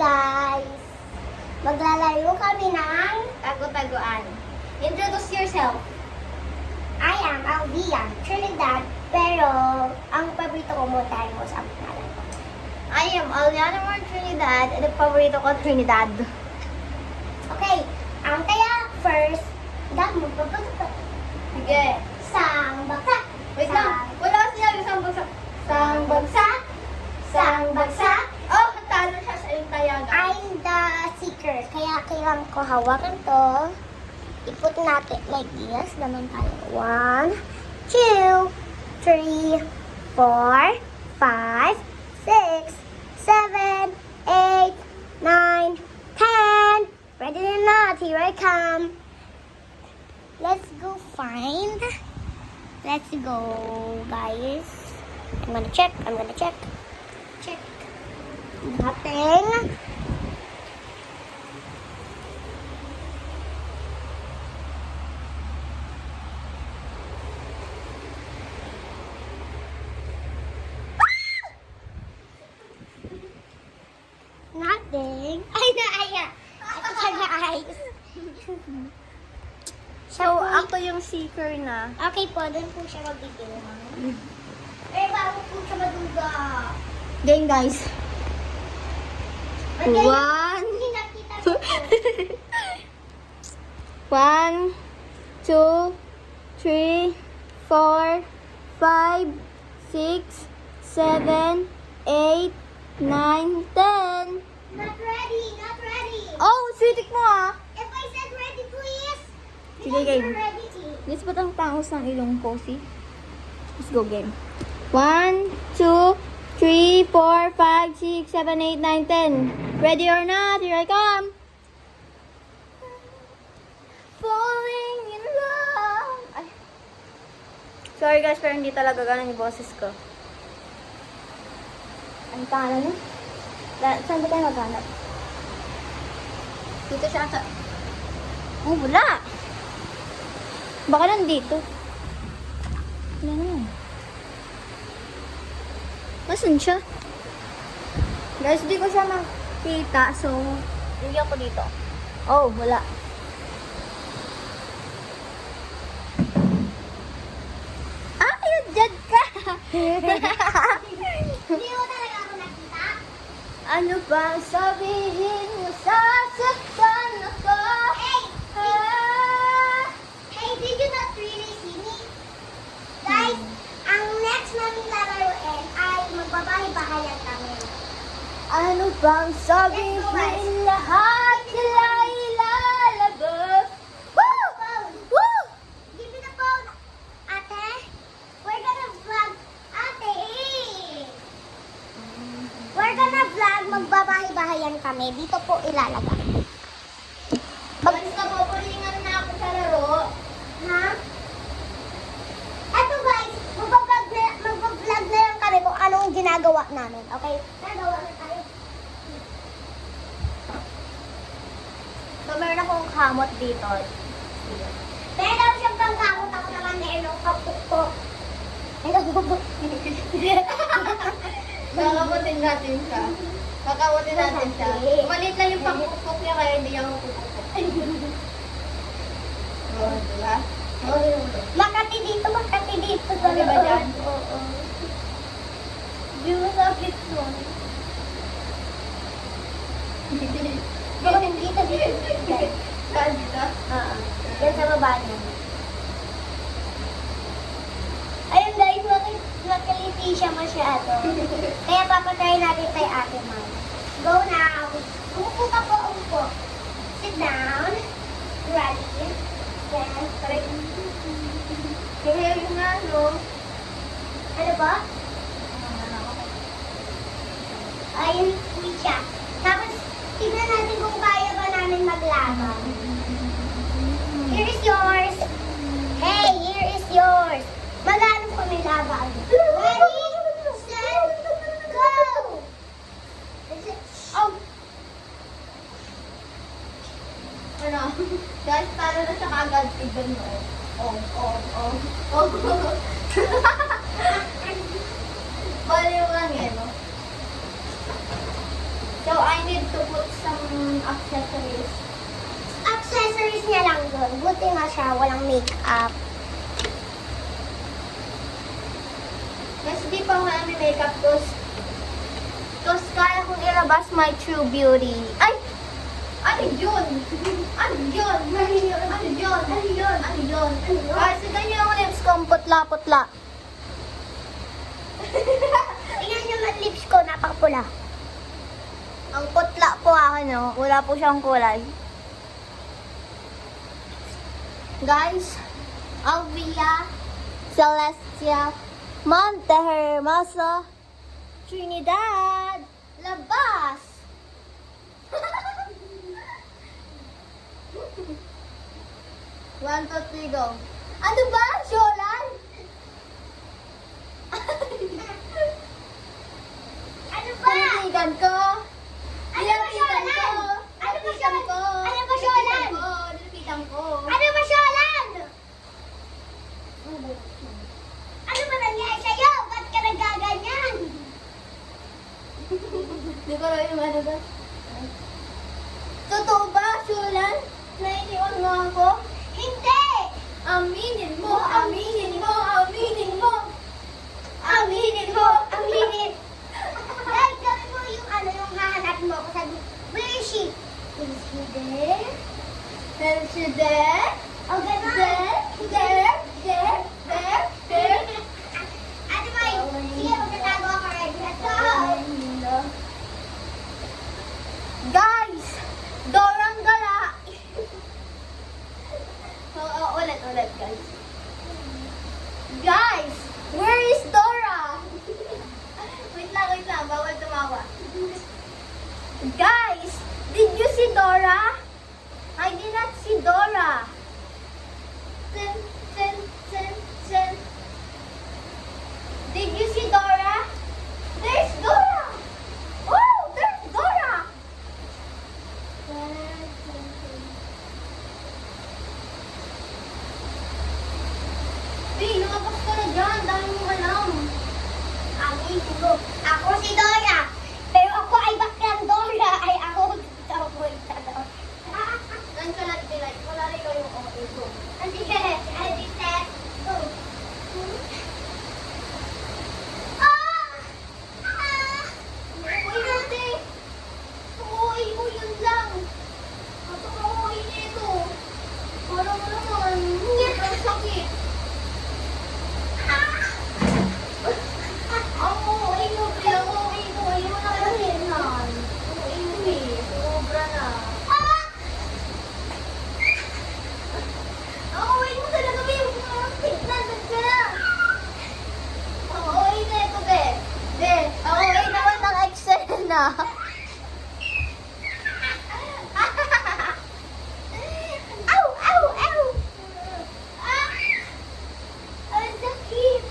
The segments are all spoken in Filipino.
guys! Maglalaro kami ng tago-taguan. Introduce yourself. I am Alvia, Trinidad, pero ang paborito ko mo tayo mo sa pangalan ko. I am Aliana Mar Trinidad, and ang paborito ko Trinidad. Okay, ang kaya first, dahil magpapagpag. Sige. Sang bagsak. Wait lang. Wala kasi sinabi sang bagsak. Sang bagsak. Sang bagsak. Oh, talo siya sa iyong tayagan. I'm the seeker, kaya kailangan ko hawakan to. Iput natin like this. Naman tayo. 1, 2, 3, 4, 5, 6, 7, 8, 9, 10. Ready or not, here I come. Let's go find. Let's go, guys. I'm gonna check. Check. Nothing. Nothing. Ay, naaya. Ito sa guys. So, ako yung seeker na. Okay po, doon po siya magbibilang. Eh, bago po siya maduga. Game, guys. Okay. One. Hindi nakita ko po. 1, 2, 3, 4, 5, 6, 7, 8, 9, 10. Not ready, not ready. Oh, sweetik mo ah. If I said ready, please. Sige, Because game. you're ready. Let's put ang tangos ng ilong ko, see? Let's go, game. 1, 2, 3, 4, 5, 6, 7, 8, 9, 10. Ready or not, here I come. Falling in love. Ay. Sorry guys, pero hindi talaga ganun yung boses ko. Ang tanga na. Saan ba tayo maghanap? Dito siya ata. Oh, wala. Baka nandito. Wala na. Nasaan siya? Guys, di ko siya makita. So, bigyan ko dito. Oh, wala. Ah, yun, dyan ka! Hindi mo talaga ako nakita. Ano bang sabihin mo? Sasaktan ako? Hey! Ah! Hey, did you not really see me? Guys, ang next namin lalaroin ay magbabahay-bahayan kami. Ano bang sabihin Let's go, guys. lahat sila ilalabas? Woo! Phone. Woo! Give me the phone. Ate, we're gonna vlog. Ate, we're gonna vlog. Magbabahay-bahayan kami. Dito po ilalagay. Balis na po, pulingan na ako sa laro. Ha? Eto guys, magbablog na lang kami kung anong ginagawa namin. Okay? Nagawa na tayo. So, meron akong kamot dito. Meron siyang pangkamot, ako naman meron kapukpok. Kakamutin natin siya. Kakamutin natin siya. Okay. Malit lang yung pagpupok niya, kaya hindi niya mapupukpok. Oh, diba? Makati dito. Okay ba dyan? Oo. Di mo sakit mo. Baka dito. Saan dito? Yan sa baba niya. Ayun guys, makiliti siya masyado. Kaya papatry natin kay Ate Ma'am. Go now. Umupo ka po, umupo. Sit down. Ready. Yan. Kaya yung ano. Ano ba? Ayun, sweet siya. Tapos, tignan natin kung kaya ba namin maglaban. Here is yours. Hey, here is yours. Magano kami laban. Ready, set, go! Oh, Ano? Guys, talo na siya kagad. Tignan mo. Oh. Baliw lang eh, no? So, I need to put accessories. Accessories niya lang doon. Buti nga siya, walang makeup. Kasi di pa ako may makeup tapos kaya kong ilabas my true beauty. Ay! Ano yun? Ano yun? Ano yun? Ano yun? Ano yun? Ano yun? Kasi ganyan yung lips ko, putla-putla. Tingnan niyo ang lips ko, napakapula. Ang putla po no? Wala po siyang kulay. Guys, Alvia, Celestia, Monte Hermosa, Trinidad, labas! One, two, three, go. Ano ba? Sholan? Ano ba? Pinitigan ko. Ano ba, Sholan? Ano ba, Sholan? Ano ba, Sholan? Nilapitan ko. Ano ba, Sholan? Ano ba nangyari sa'yo? Ba't ka nagaganyan? Di ko rin yung ano ba? Totoo ba, Sholan? Nainiwan mo ako? Hindi! Aminin mo, aminin mo, aminin mo. Aminin mo! Aminin! Dahil gawin mo yung ano, yung hahanapin mo ako. Sabi, where is she? Is she there? Is she there? O gano'n? There? There? There? There? Ate May, sige, magtatago ako rin. Let's go! Guys! Dorang gala! Ulit, guys. Guys! Where is Dora? wait lang. Bawal tumawa. Guys! Did you see Dora? I did not see Dora. Sen. Did you see Dora? There's Dora! Oh! There's Dora! Hey, lumabas ka na dyan. Dami mong alam. Aminin mo, ako si Dora. Pero ako ay baklang Dora. Ay ako boy talaga. Saan ka natin like? Wala rin kayo okay ko. Sige, ready, set, go. Ah! Ah! Uy, ate! Uy, yun lang. Napaka-uwi nito. Para mo naman. Ang sakit. Ah! Ang uwi mo, pre. Ang uwi mo. Ayaw mo na kalahin. Ang uwi mo, pre. Sobra na. Ah! Ang uwi mo talaga, pre. Tignan ka na. Ang uwi na ito, be. Be, ang uwi naman ng Excel na. Ow! Ow! Ow! Ah! Ang sakit!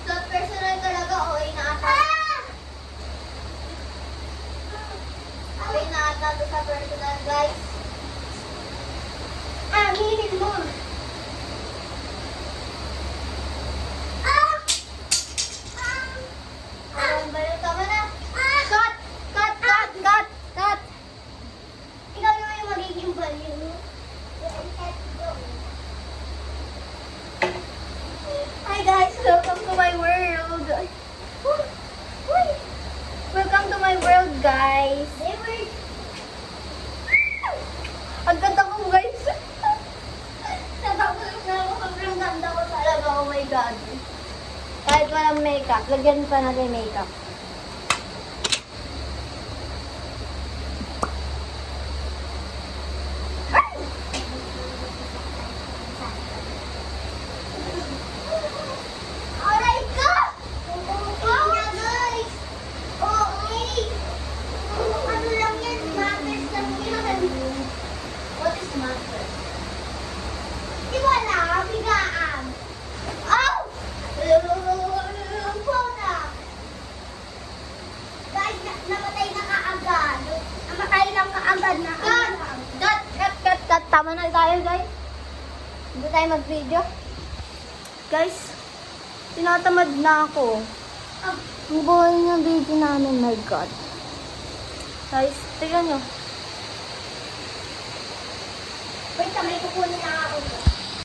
Sa personal talaga, uwi na ata. Ah! Uwi na ata to sa personal, guys. Aminin mo. Ah! Ah! Balik ka mo na. Ah! Cut! Ikaw naman yung magiging baliw. Let's go. Hi guys, welcome to my world. Uy. Welcome to my world, guys. They were... Ang ganda ko, guys. Natapos na ako. Sobrang ganda ko talaga. Oh my God. Kahit walang makeup, lagyan pa natin makeup. Aray ka! Okay na, guys. Okay. Ano lang yan? Matters lang yan. What is matter? Di ba na? Bigaan. Ow! Pona. Guys, namatay na kaagad. Namatay lang kaagad na. Cut. Tama na tayo, guys. Hindi tayo mag-video. Guys, tinatamad na ako. Ang boring ng video namin, my God. Guys, tignan nyo. Wait, may kukunin na ako.